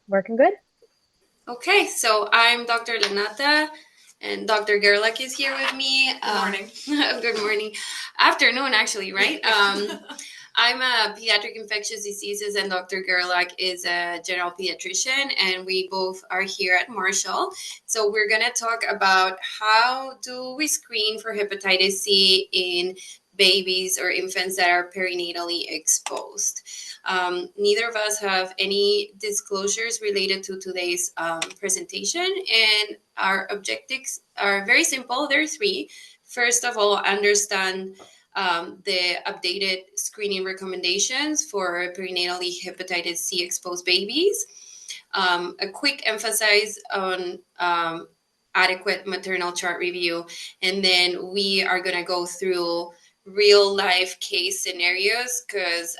Working good? Okay, so I'm Dr. Lanata, and Dr. Gerlach is here with me. Good morning. Good morning. Afternoon, actually, right? I'm a pediatric infectious diseases, and Dr. Gerlach is a general pediatrician, and we both are here at Marshall. So we're going to talk about how do we screen for hepatitis C in babies or infants that are perinatally exposed. Neither of us have any disclosures related to today's presentation, and our objectives are very simple. There are three. First of all, understand the updated screening recommendations for perinatally hepatitis C exposed babies. A quick emphasis on adequate maternal chart review, and then we are going to go through real life case scenarios because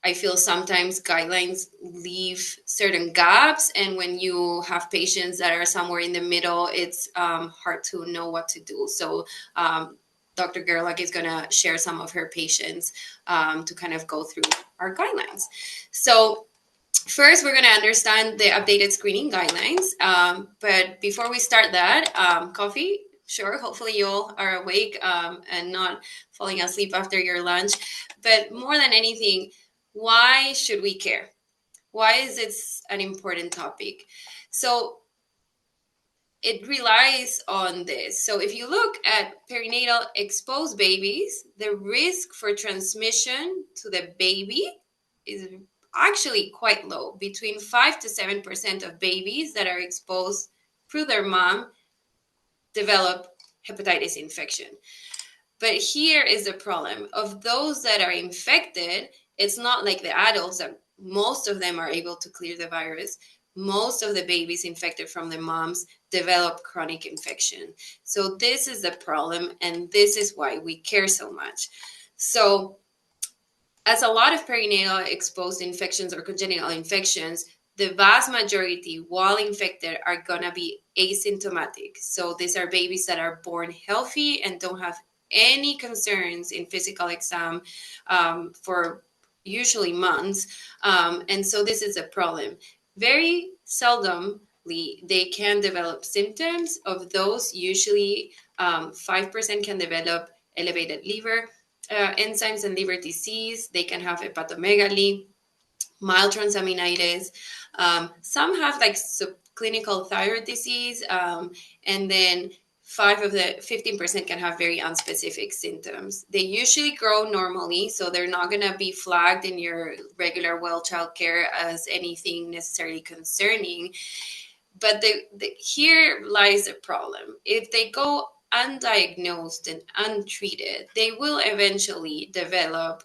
I feel sometimes guidelines leave certain gaps, and when you have patients that are somewhere in the middle, it's hard to know what to do. So, Dr. Gerlach is going to share some of her patients to kind of go through our guidelines. So, first, we're going to understand the updated screening guidelines. But before we start that, coffee. Sure, hopefully you all are awake and not falling asleep after your lunch. But more than anything, why should we care? Why is it an important topic? So it relies on this. So if you look at perinatal exposed babies, the risk for transmission to the baby is actually quite low. Between 5 to 7% of babies that are exposed through their mom develop hepatitis infection. But here is the problem. Of those that are infected, it's not like the adults that most of them are able to clear the virus. Most of the babies infected from the moms develop chronic infection. So this is the problem, and this is why we care so much. So as a lot of perinatal exposed infections or congenital infections, the vast majority, while infected, are going to be asymptomatic. So these are babies that are born healthy and don't have any concerns in physical exam for usually months. And so this is a problem. Very seldomly, they can develop symptoms. Of those, usually 5% can develop elevated liver enzymes and liver disease. They can have hepatomegaly, mild transaminitis. Some have like subclinical thyroid disease, and then 15% can have very unspecific symptoms. They usually grow normally, so they're not going to be flagged in your regular well child care as anything necessarily concerning. But here lies the problem. If they go undiagnosed and untreated, they will eventually develop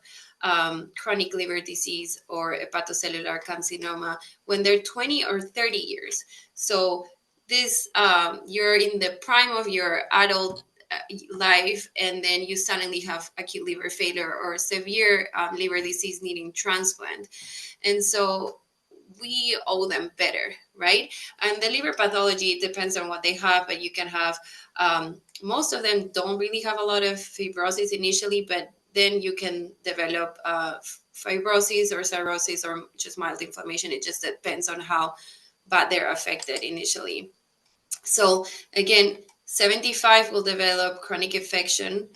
chronic liver disease or hepatocellular carcinoma when they're 20 or 30 years. So this you're in the prime of your adult life, and then you suddenly have acute liver failure or severe liver disease needing transplant. And so we owe them better, right? And the liver pathology depends on what they have, but you can have, most of them don't really have a lot of fibrosis initially, but then you can develop fibrosis or cirrhosis or just mild inflammation. It just depends on how bad they're affected initially. So again, 75 will develop chronic infection.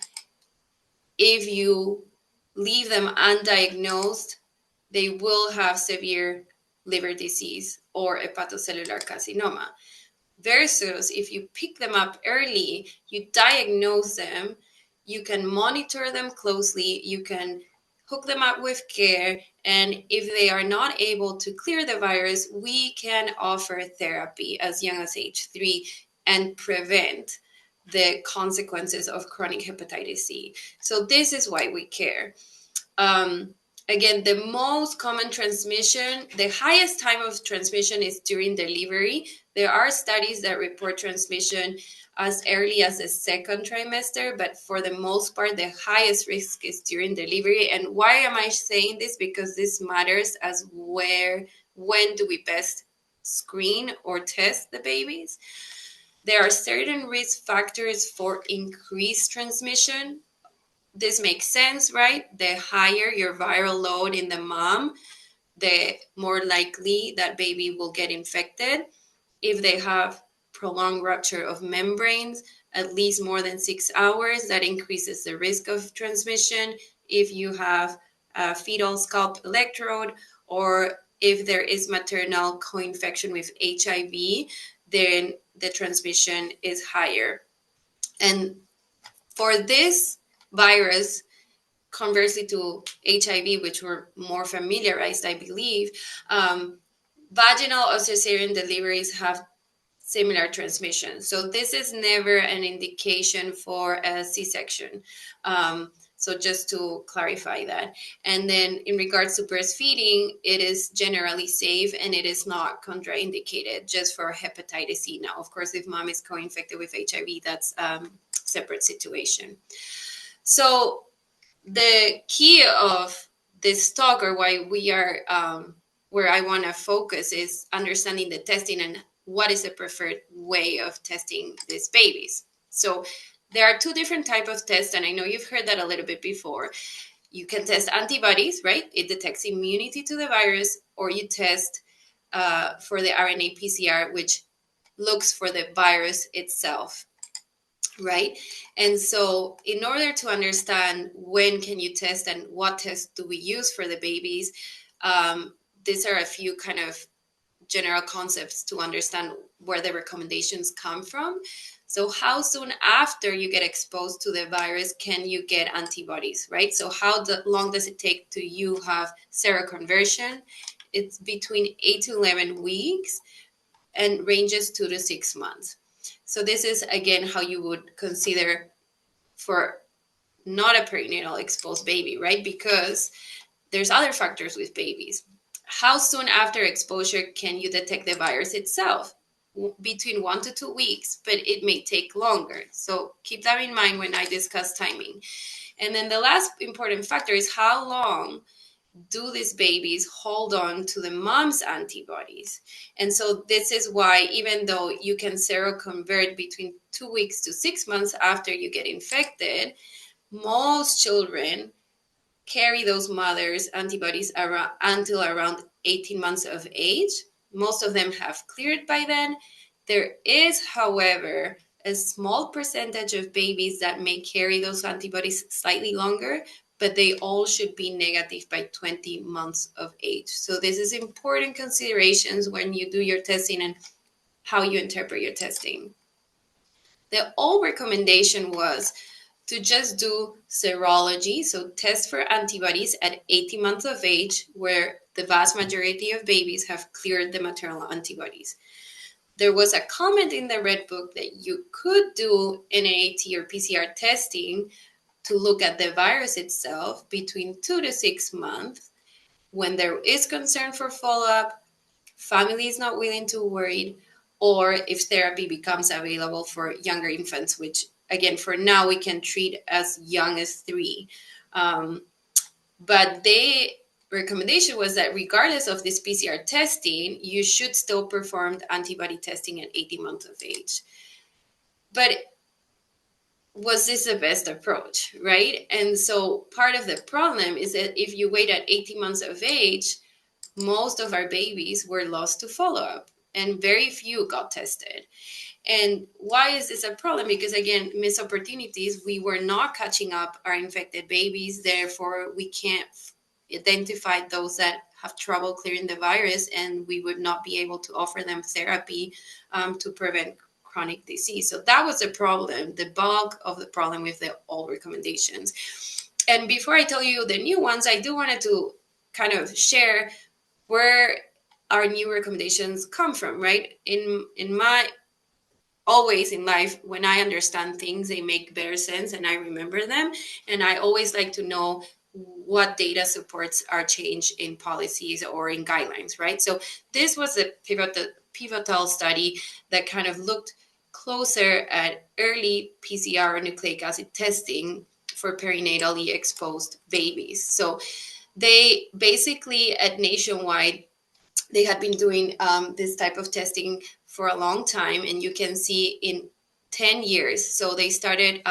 If you leave them undiagnosed, they will have severe liver disease or hepatocellular carcinoma. Versus if you pick them up early, you diagnose them, you can monitor them closely, you can hook them up with care, and if they are not able to clear the virus, we can offer therapy as young as age 3 and prevent the consequences of chronic hepatitis C. So this is why we care. Um, Again, the most common transmission, the highest time of transmission is during delivery. There are studies that report transmission as early as the second trimester, but for the most part, the highest risk is during delivery. And why am I saying this? Because this matters as when do we best screen or test the babies. There are certain risk factors for increased transmission. This makes sense, right? The higher your viral load in the mom, the more likely that baby will get infected. If they have prolonged rupture of membranes, at least more than 6 hours, that increases the risk of transmission. If you have a fetal scalp electrode, or if there is maternal co-infection with HIV, then the transmission is higher. And for this virus, conversely to HIV, which we're more familiarized, I believe, vaginal or cesarean deliveries have similar transmission. So this is never an indication for a C-section. So just to clarify that. And then in regards to breastfeeding, it is generally safe and it is not contraindicated just for hepatitis C. Now, of course, if mom is co-infected with HIV, that's a separate situation. So the key of this talk, or why we are where I want to focus, is understanding the testing and what is the preferred way of testing these babies. So there are two different types of tests, and I know you've heard that a little bit before. You can test antibodies, right? It detects immunity to the virus, or you test for the RNA PCR, which looks for the virus itself, right? And so in order to understand when can you test and what tests do we use for the babies, these are a few kind of general concepts to understand where the recommendations come from. So how soon after you get exposed to the virus can you get antibodies, right? So how long does it take to you have seroconversion? It's between 8 to 11 weeks and ranges 2 to 6 months. So this is, again, how you would consider for not a perinatal exposed baby, right? Because there's other factors with babies. How soon after exposure can you detect the virus itself? Between 1 to 2 weeks, but it may take longer. So keep that in mind when I discuss timing. And then the last important factor is how long do these babies hold on to the mom's antibodies? And so this is why, even though you can seroconvert between 2 weeks to 6 months after you get infected, most children carry those mothers' antibodies around, until around 18 months of age. Most of them have cleared by then. There is, however, a small percentage of babies that may carry those antibodies slightly longer, but they all should be negative by 20 months of age. So this is important considerations when you do your testing and how you interpret your testing. The old recommendation was to just do serology, so test for antibodies at 18 months of age, where the vast majority of babies have cleared the maternal antibodies. There was a comment in the Red Book that you could do NAT or PCR testing to look at the virus itself between 2 to 6 months when there is concern for follow-up, family is not willing to worry, or if therapy becomes available for younger infants, which again, for now, we can treat as young as 3. But the recommendation was that regardless of this PCR testing, you should still perform antibody testing at 18 months of age. But was this the best approach, right? And so part of the problem is that if you wait at 18 months of age, most of our babies were lost to follow-up and very few got tested. And why is this a problem? Because again, missed opportunities. We were not catching up our infected babies. Therefore, we can't identify those that have trouble clearing the virus, and we would not be able to offer them therapy to prevent chronic disease. So that was the problem, the bulk of the problem with the old recommendations. And before I tell you the new ones, I do wanted to kind of share where our new recommendations come from, right? In my always in life, when I understand things, they make better sense and I remember them. And I always like to know what data supports our change in policies or in guidelines, right? So this was a pivotal study that kind of looked closer at early PCR or nucleic acid testing for perinatally exposed babies. So they basically at Nationwide, they had been doing this type of testing for a long time, and you can see in 10 years. So they started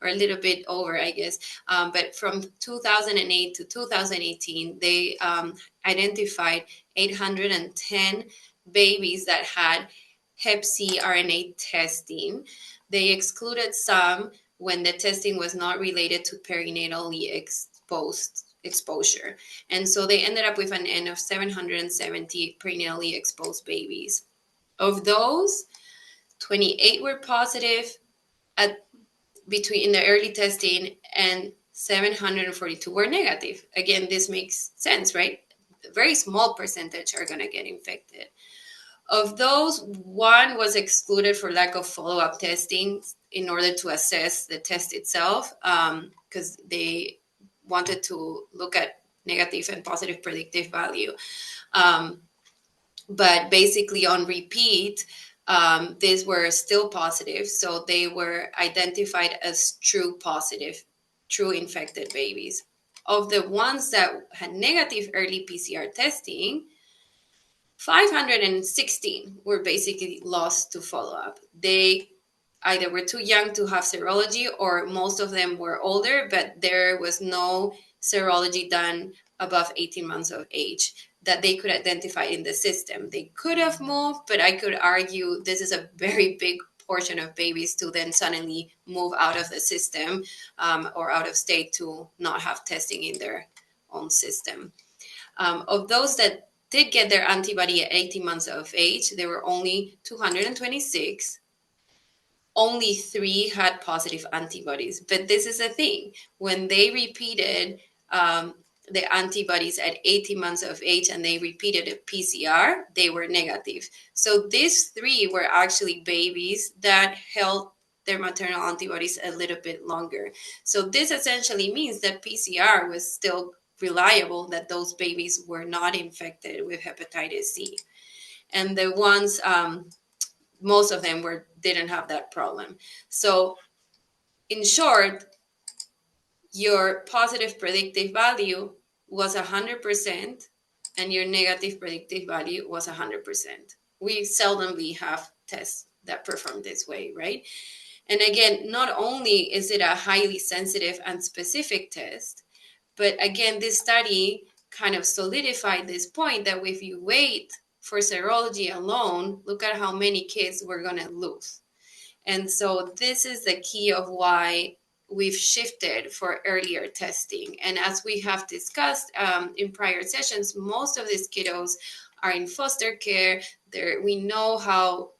or a little bit over, I guess. But from 2008 to 2018, they identified 810 babies that had Hep C RNA testing. They excluded some when the testing was not related to perinatally exposure. And so they ended up with an N of 770 perinatally exposed babies. Of those, 28 were positive at between in the early testing, and 742 were negative. Again, this makes sense, right? A very small percentage are going to get infected. Of those, one was excluded for lack of follow-up testing in order to assess the test itself, because they wanted to look at negative and positive predictive value. But basically on repeat, these were still positive. So they were identified as true positive, true infected babies. Of the ones that had negative early PCR testing, 516 were basically lost to follow-up. They either were too young to have serology, or most of them were older, but there was no serology done above 18 months of age that they could identify in the system. They could have moved, but I could argue this is a very big portion of babies to then suddenly move out of the system, or out of state to not have testing in their own system. Of those that did get their antibody at 18 months of age, there were only 226. Only 3 had positive antibodies. But this is the thing. When they repeated the antibodies at 18 months of age and they repeated a PCR, they were negative. So these 3 were actually babies that held their maternal antibodies a little bit longer. So this essentially means that PCR was still reliable, that those babies were not infected with hepatitis C. And the ones, most of them didn't have that problem. So in short, your positive predictive value was 100% and your negative predictive value was 100%. We seldomly have tests that perform this way, right? And again, not only is it a highly sensitive and specific test, but again, this study kind of solidified this point that if you wait for serology alone, look at how many kids we're going to lose. And so this is the key of why we've shifted for earlier testing. And as we have discussed in prior sessions, most of these kiddos are in foster care. We know how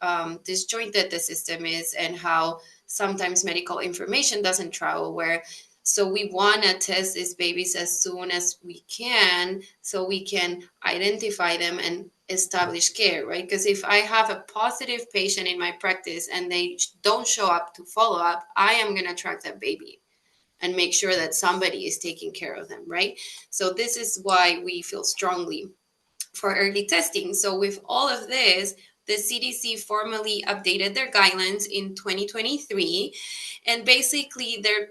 disjointed the system is and how sometimes medical information doesn't travel where. So we want to test these babies as soon as we can so we can identify them and establish care, right? Because if I have a positive patient in my practice and they don't show up to follow up, I am going to track that baby and make sure that somebody is taking care of them, right? So this is why we feel strongly for early testing. So with all of this, the CDC formally updated their guidelines in 2023. And basically their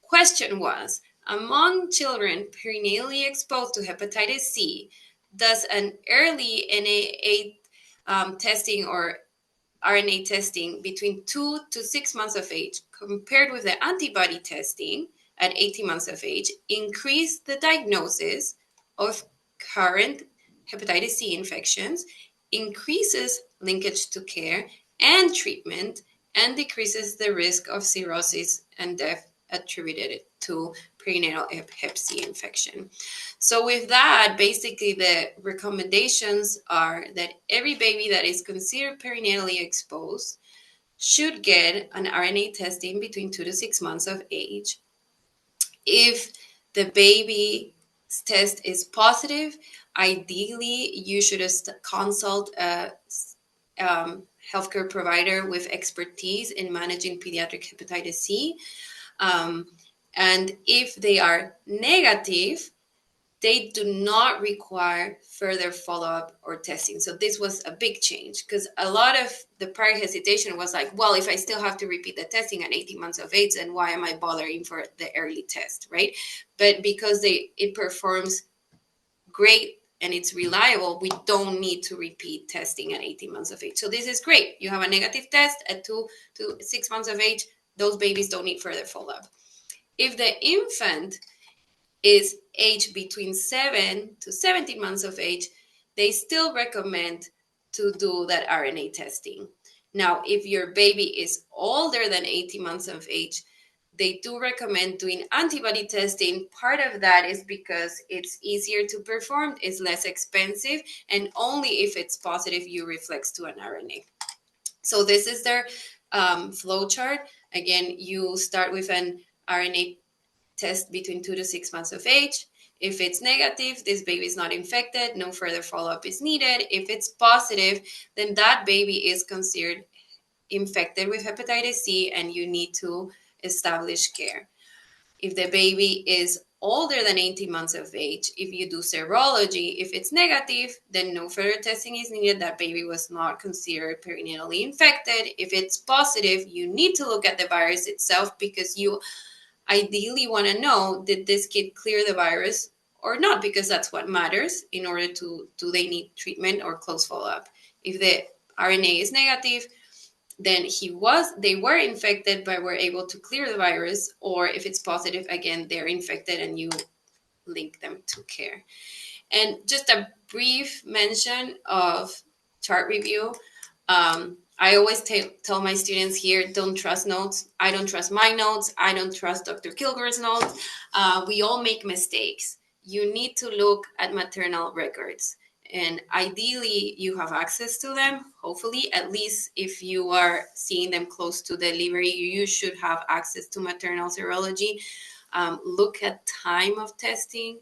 question was, among children perinatally exposed to hepatitis C, does an early NA8 testing or RNA testing between 2 to 6 months of age compared with the antibody testing at 18 months of age increase the diagnosis of current hepatitis C infections, increases linkage to care and treatment, and decreases the risk of cirrhosis and death attributed to perinatal hep C infection. So with that, basically the recommendations are that every baby that is considered perinatally exposed should get an RNA testing between 2 to 6 months of age. If the baby's test is positive, ideally you should consult a healthcare provider with expertise in managing pediatric hepatitis C. And if they are negative, they do not require further follow-up or testing. So this was a big change because a lot of the prior hesitation was like, well, if I still have to repeat the testing at 18 months of age, then why am I bothering for the early test, right? But because it performs great and it's reliable, we don't need to repeat testing at 18 months of age. So this is great. You have a negative test at 2 to 6 months of age, those babies don't need further follow-up. If the infant is aged between 7 to 17 months of age, they still recommend to do that RNA testing. Now, if your baby is older than 18 months of age, they do recommend doing antibody testing. Part of that is because it's easier to perform, it's less expensive, and only if it's positive you reflex to an RNA. So this is their flow chart. Again, you start with an RNA test between 2 to 6 months of age. If it's negative, this baby is not infected, no further follow-up is needed. If it's positive, then that baby is considered infected with hepatitis C and you need to establish care. If the baby is older than 18 months of age, if you do serology, if it's negative, then no further testing is needed. That baby was not considered perinatally infected. If it's positive, you need to look at the virus itself because you ideally want to know, did this kid clear the virus or not? Because that's what matters in order to, do they need treatment or close follow-up? If the RNA is negative, then they were infected but were able to clear the virus, or if it's positive, again, they're infected and you link them to care. And just a brief mention of chart review. I always tell my students here, don't trust notes. I don't trust my notes. I don't trust Dr. Kilgore's notes. We all make mistakes. You need to look at maternal records. And ideally, you have access to them. Hopefully, at least if you are seeing them close to delivery, you should have access to maternal serology. Look at time of testing.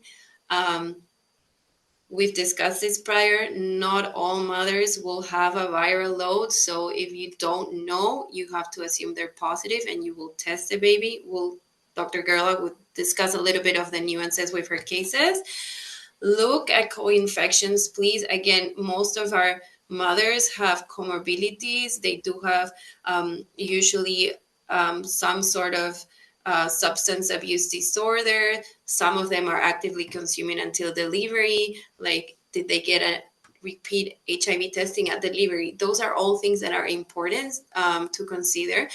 We've discussed this prior. Not all mothers will have a viral load. So if you don't know, you have to assume they're positive and you will test the baby. Dr. Gerlach would discuss a little bit of the nuances with her cases. Look at co-infections, please. Again, most of our mothers have comorbidities. They do have usually some sort of substance abuse disorder. Some of them are actively consuming until delivery. Like, did they get a repeat HIV testing at delivery? Those are all things that are important to consider.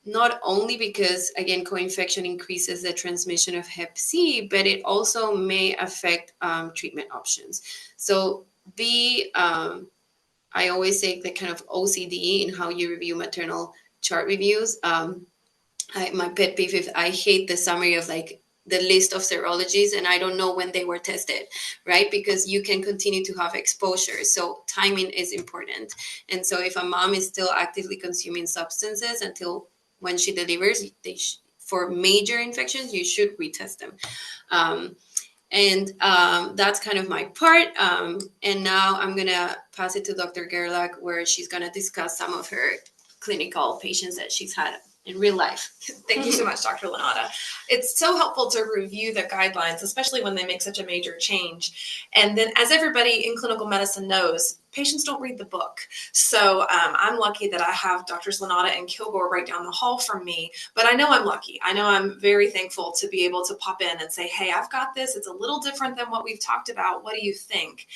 Not only because, again, co-infection increases the transmission of Hep C, but it also may affect treatment options. So I always say the kind of OCD in how you review maternal chart reviews. My pet peeve is I hate the summary of like the list of serologies and I don't know when they were tested, right? Because you can continue to have exposure. So timing is important. And so if a mom is still actively consuming substances until when she delivers, for major infections, you should retest them. That's kind of my part. And now I'm going to pass it to Dr. Gerlach, where she's going to discuss some of her clinical patients that she's had in real life. Thank you so much, Dr. Lanata. It's so helpful to review the guidelines, especially when they make such a major change. And then, as everybody in clinical medicine knows, patients don't read the book. So I'm lucky that I have Drs. Lanata and Kilgore right down the hall from me, but I know I'm lucky. I know I'm very thankful to be able to pop in and say, hey, I've got this. It's a little different than what we've talked about. What do you think?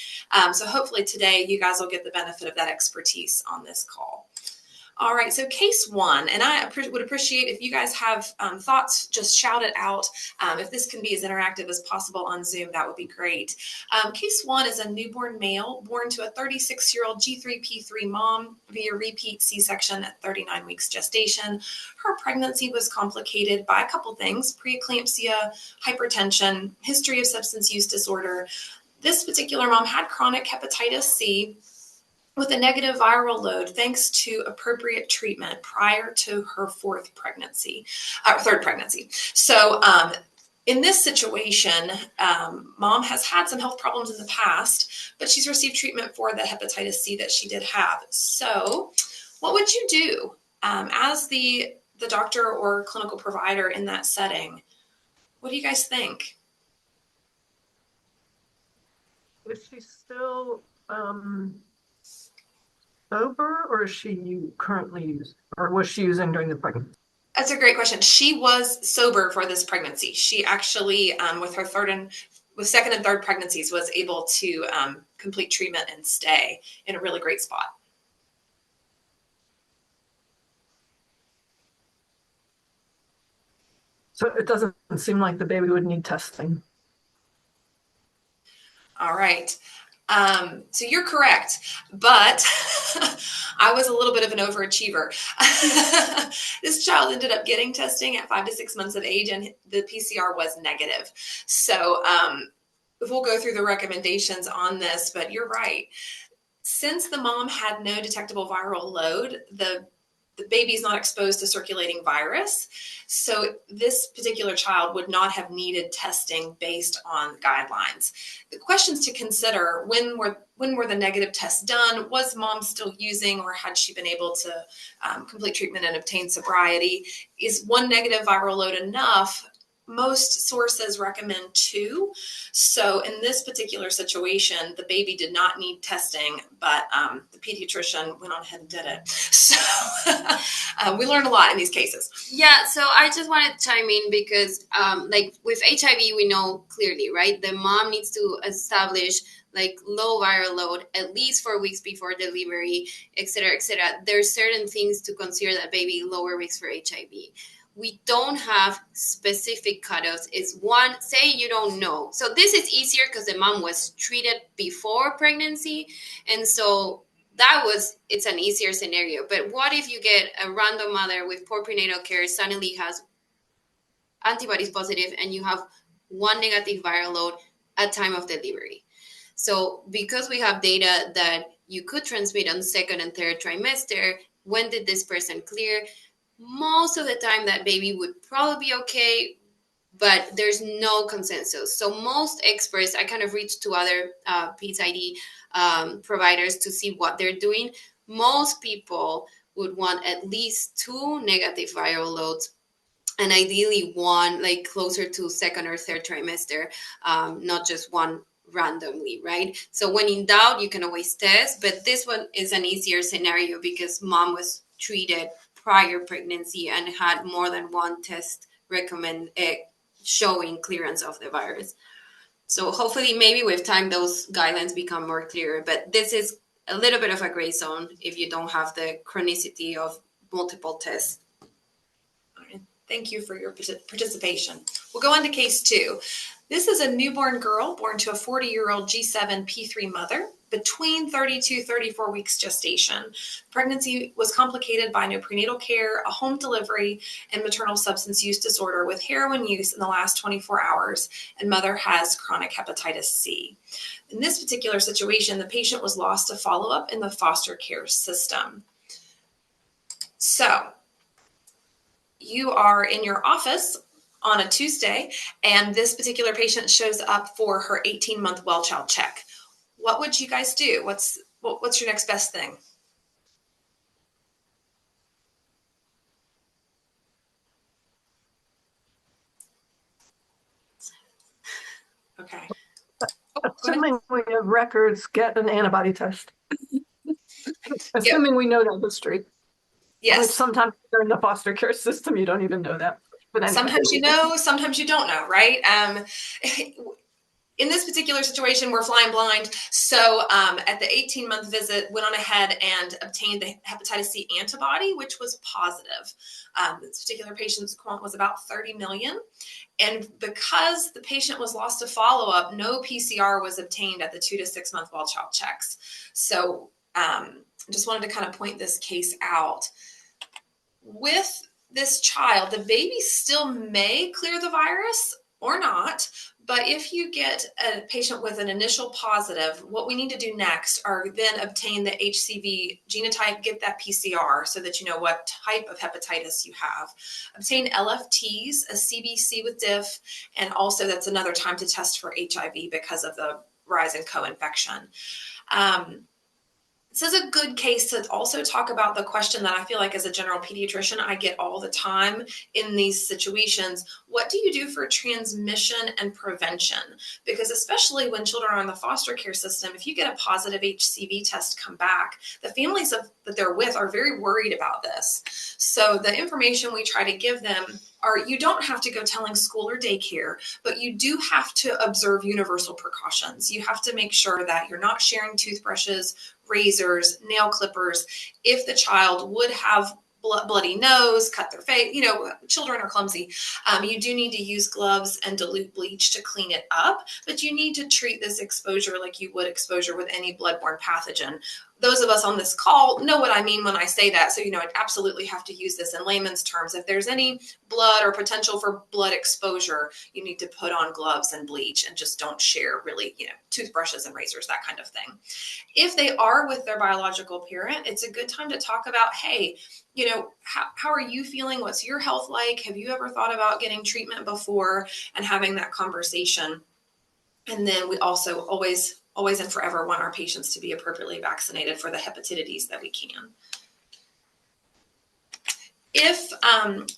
So hopefully today you guys will get the benefit of that expertise on this call. All right, so case one, and I would appreciate if you guys have thoughts, just shout it out. If this can be as interactive as possible on Zoom, that would be great. Case one is a newborn male born to a 36-year-old G3P3 mom via repeat C-section at 39 weeks gestation. Her pregnancy was complicated by a couple things: preeclampsia, hypertension, history of substance use disorder. This particular mom had chronic hepatitis C with a negative viral load thanks to appropriate treatment prior to her third pregnancy. So in this situation, mom has had some health problems in the past, but she's received treatment for the hepatitis C that she did have. So what would you do as the doctor or clinical provider in that setting? What do you guys think? Is she still sober, or is she currently using, or was she using during the pregnancy? That's a great question. She was sober for this pregnancy. She actually, with her second and third pregnancies, was able to complete treatment and stay in a really great spot. So it doesn't seem like the baby would need testing. All right. So you're correct, but I was a little bit of an overachiever. This child ended up getting testing at 5 to 6 months of age, and the PCR was negative. So we'll go through the recommendations on this, but you're right. Since the mom had no detectable viral load, the baby's not exposed to circulating virus. So this particular child would not have needed testing based on guidelines. The questions to consider: when were the negative tests done? Was mom still using, or had she been able to complete treatment and obtain sobriety? Is one negative viral load enough? Most sources recommend 2. So in this particular situation, the baby did not need testing, but the pediatrician went on ahead and did it. So we learned a lot in these cases. Yeah, so I just wanted to chime in because, like with HIV, we know clearly, right? The mom needs to establish like low viral load at least 4 weeks before delivery, et cetera, et cetera. There's certain things to consider that baby lower risk for HIV. We don't have specific cutoffs. Is one, say you don't know. So this is easier because the mom was treated before pregnancy. And so it's an easier scenario. But what if you get a random mother with poor prenatal care, suddenly has antibodies positive, and you have one negative viral load at time of delivery? So because we have data that you could transmit on second and third trimester, when did this person clear? Most of the time that baby would probably be okay, but there's no consensus. So most experts, I kind of reached to other PID providers to see what they're doing. Most people would want at least 2 negative viral loads, and ideally one like closer to second or third trimester, not just one randomly, right? So when in doubt, you can always test, but this one is an easier scenario because mom was treated prior pregnancy and had more than one test showing clearance of the virus. So hopefully maybe with time those guidelines become more clear, but this is a little bit of a gray zone if you don't have the chronicity of multiple tests. Thank you for your participation. We'll go on to case 2. This is a newborn girl born to a 40-year-old G7P3 mother between 32 34 weeks gestation. Pregnancy was complicated by no prenatal care, a home delivery, and maternal substance use disorder with heroin use in the last 24 hours, and mother has chronic hepatitis C. In this particular situation, the patient was lost to follow-up in the foster care system. So you are in your office on a Tuesday, and this particular patient shows up for her 18-month well child check. What would you guys do? What's your next best thing? Okay. Assuming we have records, get an antibody test. Assuming we know that history. Yes. Which sometimes you're in the foster care system, you don't even know that. But anyway. Sometimes you know, sometimes you don't know, right? In this particular situation, we're flying blind. So at the 18-month visit, went on ahead and obtained the hepatitis C antibody, which was positive. This particular patient's count was about 30 million. And because the patient was lost to follow-up, no PCR was obtained at the 2 to 6 month well child checks. So just wanted to kind of point this case out. With this child, the baby still may clear the virus or not, but if you get a patient with an initial positive, what we need to do next are then obtain the HCV genotype, get that PCR so that you know what type of hepatitis you have. Obtain LFTs, a CBC with diff, and also that's another time to test for HIV because of the rise in co-infection. This is a good case to also talk about the question that I feel like as a general pediatrician, I get all the time in these situations. What do you do for transmission and prevention? Because especially when children are in the foster care system, if you get a positive HCV test come back, the families that they're with are very worried about this. So the information we try to give them are, you don't have to go telling school or daycare, but you do have to observe universal precautions. You have to make sure that you're not sharing toothbrushes, razors, nail clippers. If the child would have bloody nose, cut their face, children are clumsy. You do need to use gloves and dilute bleach to clean it up, but you need to treat this exposure like you would exposure with any bloodborne pathogen. Those of us on this call know what I mean when I say that. So, I absolutely have to use this in layman's terms. If there's any blood or potential for blood exposure, you need to put on gloves and bleach and just don't share really, toothbrushes and razors, that kind of thing. If they are with their biological parent, it's a good time to talk about, hey, how are you feeling? What's your health like? Have you ever thought about getting treatment before, and having that conversation? And then we also always and forever want our patients to be appropriately vaccinated for the hepatitis that we can. If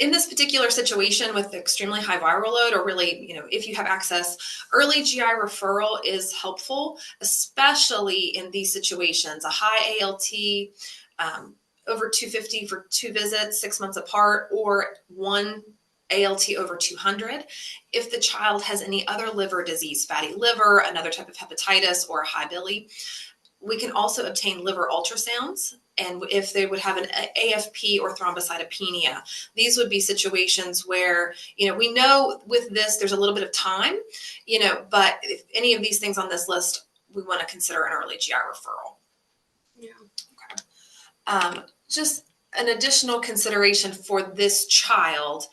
in this particular situation with extremely high viral load, or really, if you have access, early GI referral is helpful, especially in these situations. A high ALT, over 250 for 2 visits, 6 months apart, or 1 ALT over 200. If the child has any other liver disease, fatty liver, another type of hepatitis, or high bili, we can also obtain liver ultrasounds. And if they would have an AFP or thrombocytopenia, these would be situations where, we know with this, there's a little bit of time, but if any of these things on this list, we want to consider an early GI referral. Yeah. Okay. Just an additional consideration for this child.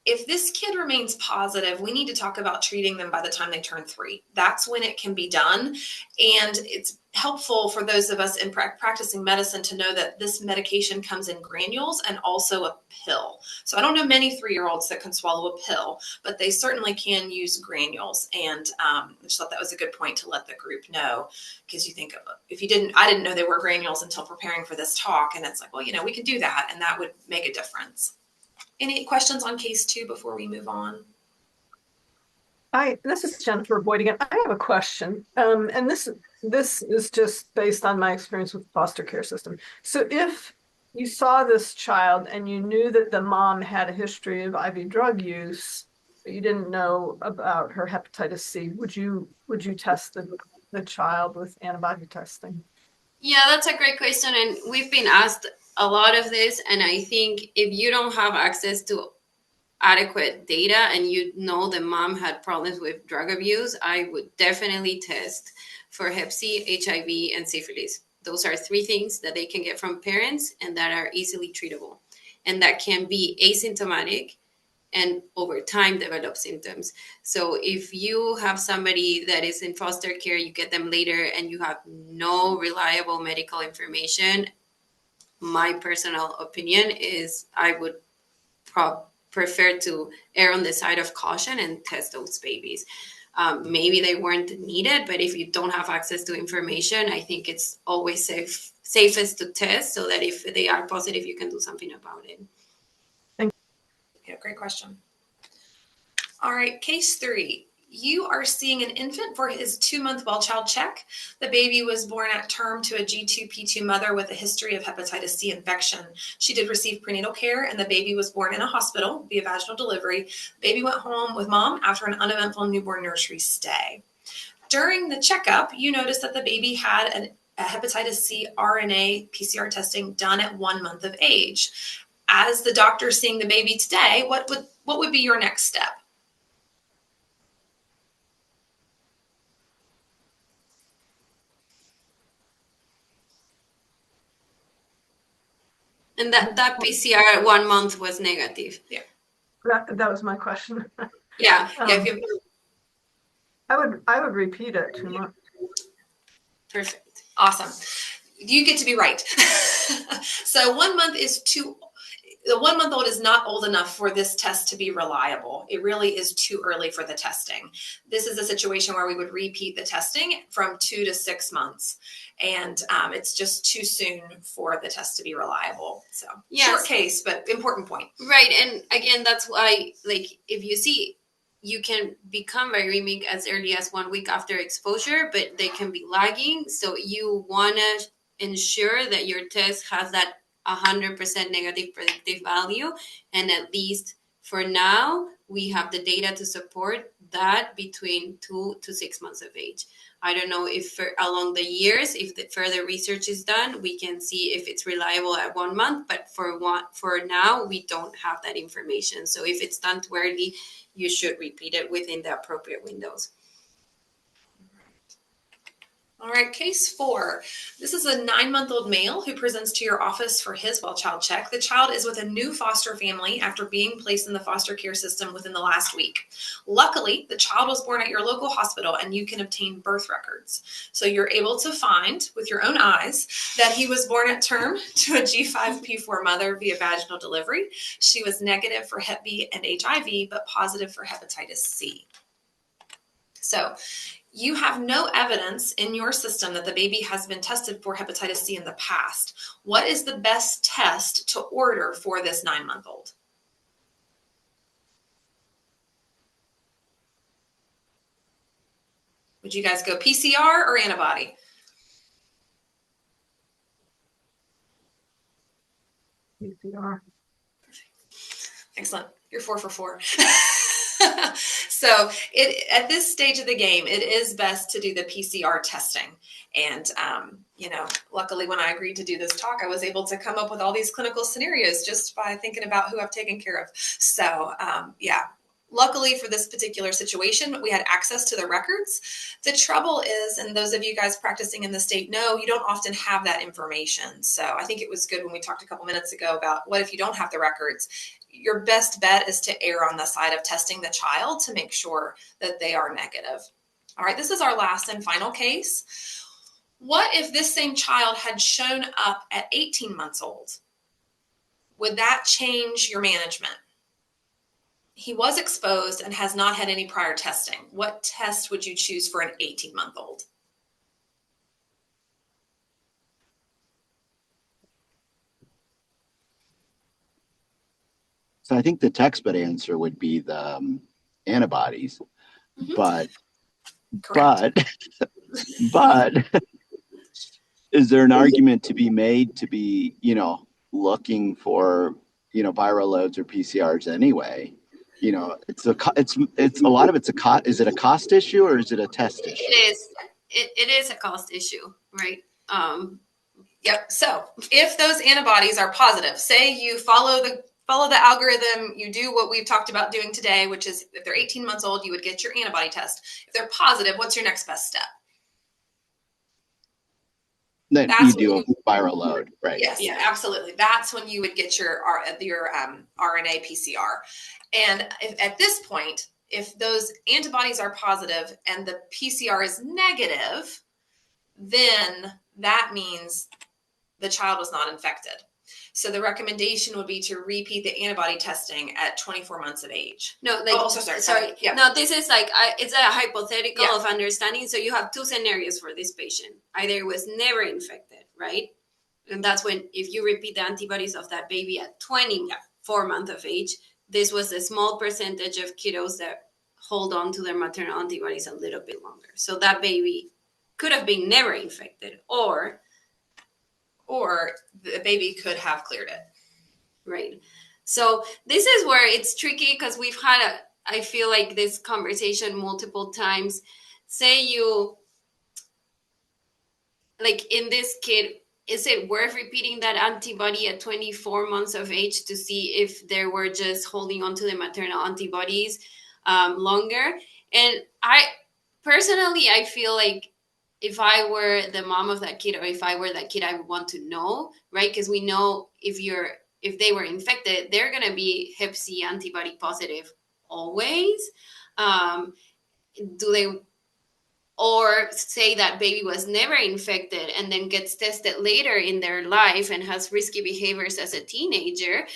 If this kid remains positive, we need to talk about treating them by the time they turn 3. That's when it can be done. And it's helpful for those of us in practicing medicine to know that this medication comes in granules and also a pill. So I don't know many 3-year-olds that can swallow a pill, but they certainly can use granules. And I just thought that was a good point to let the group know, because you think, I didn't know they were granules until preparing for this talk. And it's like, well, we can do that, and that would make a difference. Any questions on case 2 before we move on? This is Jennifer Boyd again. I have a question, and this is just based on my experience with the foster care system. So if you saw this child and you knew that the mom had a history of IV drug use, but you didn't know about her hepatitis C, would you test the child with antibody testing? Yeah, that's a great question, and we've been asked a lot of this. And I think if you don't have access to adequate data and you know the mom had problems with drug abuse, I would definitely test for Hep C, HIV, and syphilis. Those are 3 things that they can get from parents and that are easily treatable, and that can be asymptomatic and over time develop symptoms. So if you have somebody that is in foster care, you get them later, and you have no reliable medical information, my personal opinion is I would prefer to err on the side of caution and test those babies. Maybe they weren't needed, but if you don't have access to information, I think it's always safest to test, so that if they are positive, you can do something about it. Yeah, great question. All right, case 3. You are seeing an infant for his 2-month well-child check. The baby was born at term to a G2P2 mother with a history of hepatitis C infection. She did receive prenatal care, and the baby was born in a hospital via vaginal delivery. The baby went home with mom after an uneventful newborn nursery stay. During the checkup, you noticed that the baby had a hepatitis C RNA PCR testing done at 1 month of age. As the doctor seeing the baby today, what would be your next step? And that PCR at 1 month was negative. Yeah. That was my question. Yeah. I would repeat it 2 months. Perfect. Awesome. You get to be right. So 1 month is the 1-month-old is not old enough for this test to be reliable. It really is too early for the testing. This is a situation where we would repeat the testing from 2 to 6 months. And it's just too soon for the test to be reliable. So yes. Short case, but important point. Right. And again, that's why, if you see, you can become viremic as early as 1 week after exposure, but they can be lagging. So you want to ensure that your test has that 100% negative predictive value. And at least for now, we have the data to support that between 2 to 6 months of age. I don't know if along the years, if the further research is done, we can see if it's reliable at 1 month. But for now, we don't have that information. So if it's done too early, you should repeat it within the appropriate windows. All right, case 4. This is a 9-month-old male who presents to your office for his well-child check. The child is with a new foster family after being placed in the foster care system within the last week. Luckily, the child was born at your local hospital and you can obtain birth records. So you're able to find with your own eyes that he was born at term to a G5P4 mother via vaginal delivery. She was negative for Hep B and HIV, but positive for hepatitis C. So you have no evidence in your system that the baby has been tested for hepatitis C in the past. What is the best test to order for this 9-month-old? Would you guys go PCR or antibody? PCR. Excellent. You're 4 for 4. So at this stage of the game, it is best to do the PCR testing. And, luckily when I agreed to do this talk, I was able to come up with all these clinical scenarios just by thinking about who I've taken care of. So, luckily for this particular situation, we had access to the records. The trouble is, and those of you guys practicing in the state know, you don't often have that information. So I think it was good when we talked a couple minutes ago about what if you don't have the records. Your best bet is to err on the side of testing the child to make sure that they are negative. All right, this is our last and final case. What if this same child had shown up at 18 months old? Would that change your management? He was exposed and has not had any prior testing. What test would you choose for an 18-month-old? So I think the textbook answer would be the antibodies, but is there an argument to be made to be, looking for, viral loads or PCRs anyway? It's a lot of it's is it a cost issue or is it a test issue? It is a cost issue, right? Yep. So if those antibodies are positive, say you follow the algorithm, you do what we've talked about doing today, which is if they're 18 months old, you would get your antibody test. If they're positive, what's your next best step? Then you do a viral load, right? Yes, yeah, absolutely. That's when you would get your RNA PCR. And at this point, if those antibodies are positive and the PCR is negative, then that means the child was not infected. So the recommendation would be to repeat the antibody testing at 24 months of age. No, sorry. Yeah. No, this is it's a hypothetical of understanding. So you have 2 scenarios for this patient. Either it was never infected, right? And that's when, if you repeat the antibodies of that baby at 24 months of age, this was a small percentage of kiddos that hold on to their maternal antibodies a little bit longer. So that baby could have been never infected, or the baby could have cleared it. Right. So this is where it's tricky because we've had I feel like this conversation multiple times. Say you, like in this kid, is it worth repeating that antibody at 24 months of age to see if they were just holding on to the maternal antibodies longer? And I personally feel like if I were the mom of that kid, or if I were that kid, I would want to know, right? Because we know if they were infected, they're going to be Hep C antibody positive always. Or say that baby was never infected and then gets tested later in their life and has risky behaviors as a teenager.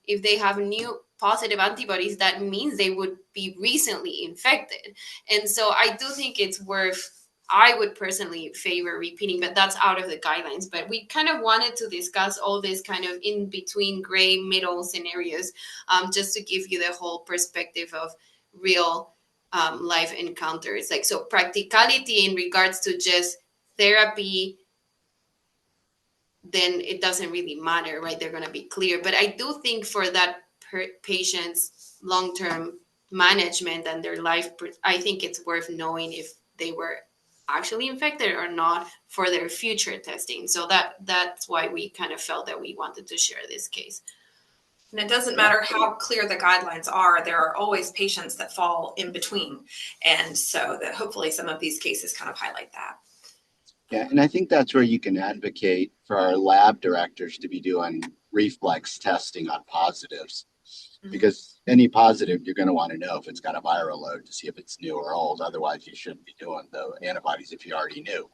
If they have new positive antibodies, that means they would be recently infected. And so I do think it's I would personally favor repeating, but that's out of the guidelines. But we kind of wanted to discuss all this kind of in between gray middle scenarios, just to give you the whole perspective of real life encounters. So practicality in regards to just therapy, then it doesn't really matter, right? They're going to be clear. But I do think for that patient's long-term management and their life, I think it's worth knowing if they were actually infected or not for their future testing. So that's why we kind of felt that we wanted to share this case. And it doesn't matter how clear the guidelines are, there are always patients that fall in between. And so that hopefully some of these cases kind of highlight that. Yeah, and I think that's where you can advocate for our lab directors to be doing reflex testing on positives. Because any positive, you're going to want to know if it's got a viral load to see if it's new or old. Otherwise, you shouldn't be doing the antibodies if you already knew.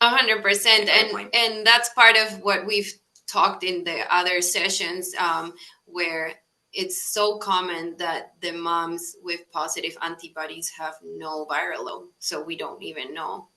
100%. And that's part of what we've talked in the other sessions, where it's so common that the moms with positive antibodies have no viral load. So we don't even know